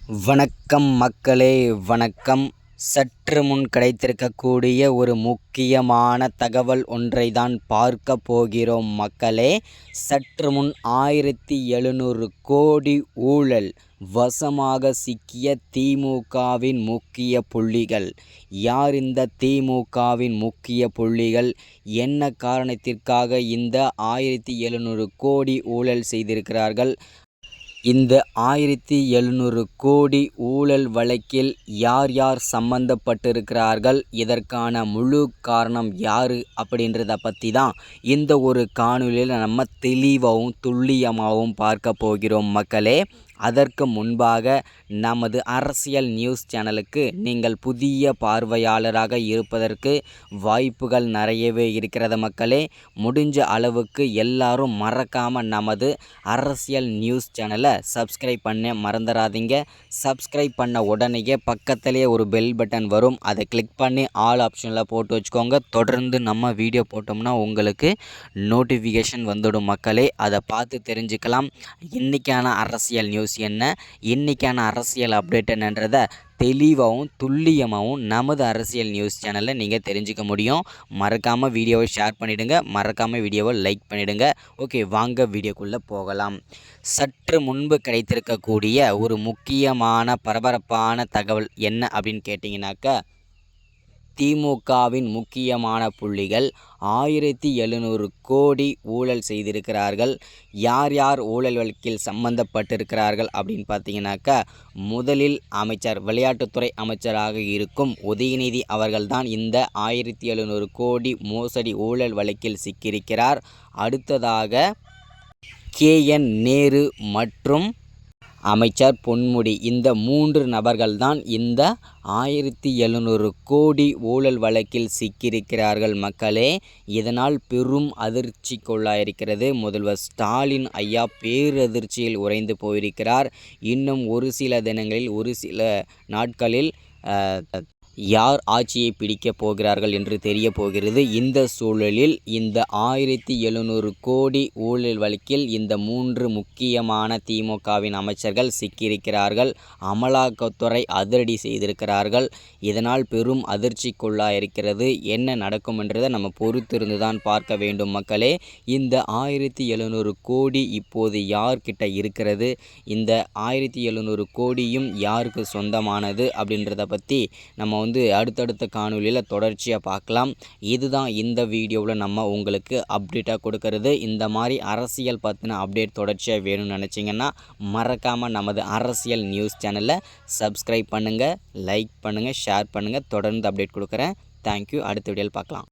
வணக்கம் மக்களே, வணக்கம். சற்று முன் கிடைத்திருக்கக்கூடிய ஒரு முக்கியமான தகவல் ஒன்றை தான் பார்க்க போகிறோம் மக்களே. சற்று முன் 1700 கோடி ஊழல் வசமாக சிக்கிய திமுகவின் முக்கிய புள்ளிகள். யார் இந்த திமுகவின் முக்கிய புள்ளிகள்? என்ன காரணத்திற்காக இந்த 1700 கோடி ஊழல் செய்திருக்கிறார்கள்? இந்த 1700 கோடி ஊழல் வழக்கில் யார் யார் சம்பந்தப்பட்டிருக்கிறார்கள், இதற்கான முழு காரணம் யார் அப்படின்றத பற்றி தான் இந்த ஒரு காணொளியில் நம்ம தெளிவாகவும் துல்லியமாகவும் பார்க்க போகிறோம் மக்களே. அதற்கு முன்பாக நமது அரசியல் நியூஸ் சேனலுக்கு நீங்கள் புதிய பார்வையாளராக இருப்பதற்கு வாய்ப்புகள் நிறையவே இருக்கிறது மக்களே. முடிஞ்ச அளவுக்கு எல்லாரும் மறக்காமல் நமது அரசியல் நியூஸ் சேனலை சப்ஸ்கிரைப் பண்ண மறந்துடாதீங்க. சப்ஸ்கிரைப் பண்ண உடனேயே பக்கத்திலே ஒரு பெல் பட்டன் வரும், அதை கிளிக் பண்ணி ஆல் ஆப்ஷனில் போட்டு வச்சுக்கோங்க. தொடர்ந்து நம்ம வீடியோ போட்டோம்னா உங்களுக்கு நோட்டிஃபிகேஷன் வந்துடும் மக்களே. அதை பார்த்து தெரிஞ்சுக்கலாம் இன்றைக்கான அரசியல் நியூஸ் என்ன, இன்றைக்கான அரசியல் அப்டேட் என்னன்றதை தெளிவாகவும் துல்லியமாகவும் நமது அரசியல் நியூஸ் சேனலில் நீங்கள் தெரிஞ்சுக்க முடியும். மறக்காமல் வீடியோவை ஷேர் பண்ணிவிடுங்க, மறக்காமல் வீடியோவை லைக் பண்ணிவிடுங்க. ஓகே, வாங்க வீடியோக்குள்ளே போகலாம். சற்று முன்பு கிடைத்திருக்கக்கூடிய ஒரு முக்கியமான பரபரப்பான தகவல் என்ன அப்படின்னு கேட்டிங்கனாக்கா, திமுகவின் முக்கியமான புள்ளிகள் 1700 கோடி ஊழல் செய்திருக்கிறார்கள். யார் யார் ஊழல் வழக்கில் சம்பந்தப்பட்டிருக்கிறார்கள் அப்படின்னு பார்த்தீங்கன்னாக்கா, முதலில் விளையாட்டுத்துறை அமைச்சராக இருக்கும் உதயநிதி அவர்கள்தான் இந்த 1700 கோடி மோசடி ஊழல் வழக்கில் சிக்கியிருக்கிறார். அடுத்ததாக KN நேரு மற்றும் அமைச்சர் பொன்முடி, இந்த 3 நபர்கள்தான் இந்த 1700 கோடி ஊழல் வழக்கில் சிக்கியிருக்கிறார்கள் மக்களே. இதனால் பெரும் அதிர்ச்சிக்குள்ளாயிருக்கிறது முதல்வர் ஸ்டாலின் ஐயா. பேரதிர்ச்சியில் உறைந்து போயிருக்கிறார். இன்னும் ஒரு சில தினங்களில், ஒரு சில நாட்களில் யார் ஆட்சியை பிடிக்கப் போகிறார்கள் என்று தெரிய போகிறது. இந்த சூழலில் இந்த 1700 கோடி ஊழல் வழக்கில் இந்த 3 முக்கியமான திமுகவின் அமைச்சர்கள் சிக்கியிருக்கிறார்கள். அமலாக்கத்துறை அதிரடி செய்திருக்கிறார்கள். இதனால் பெரும் அதிர்ச்சிக்குள்ளாயிருக்கிறது. என்ன நடக்கும் என்றதை நம்ம பொறுத்திருந்து தான் பார்க்க வேண்டும் மக்களே. இந்த 1700 கோடி இப்போது யார்கிட்ட இருக்கிறது, இந்த 1700 கோடியும் யாருக்கு சொந்தமானது அப்படின்றத பற்றி நம்ம அடுத்தடுத்த காணொலியில் தொடர்ச்சியாக பார்க்கலாம். இதுதான் இந்த வீடியோவில் நம்ம உங்களுக்கு அப்டேட்டாக கொடுக்கறது. இந்த மாதிரி அரசியல் பற்றின அப்டேட் தொடர்ச்சியாக வேணும்னு நினச்சிங்கன்னா மறக்காமல் நமது அரசியல் நியூஸ் சேனலை சப்ஸ்கிரைப் பண்ணுங்கள், லைக் பண்ணுங்கள், ஷேர் பண்ணுங்கள். தொடர்ந்து அப்டேட் கொடுக்குறேன். தேங்க்யூ. அடுத்த வீடியோவில் பார்க்கலாம்.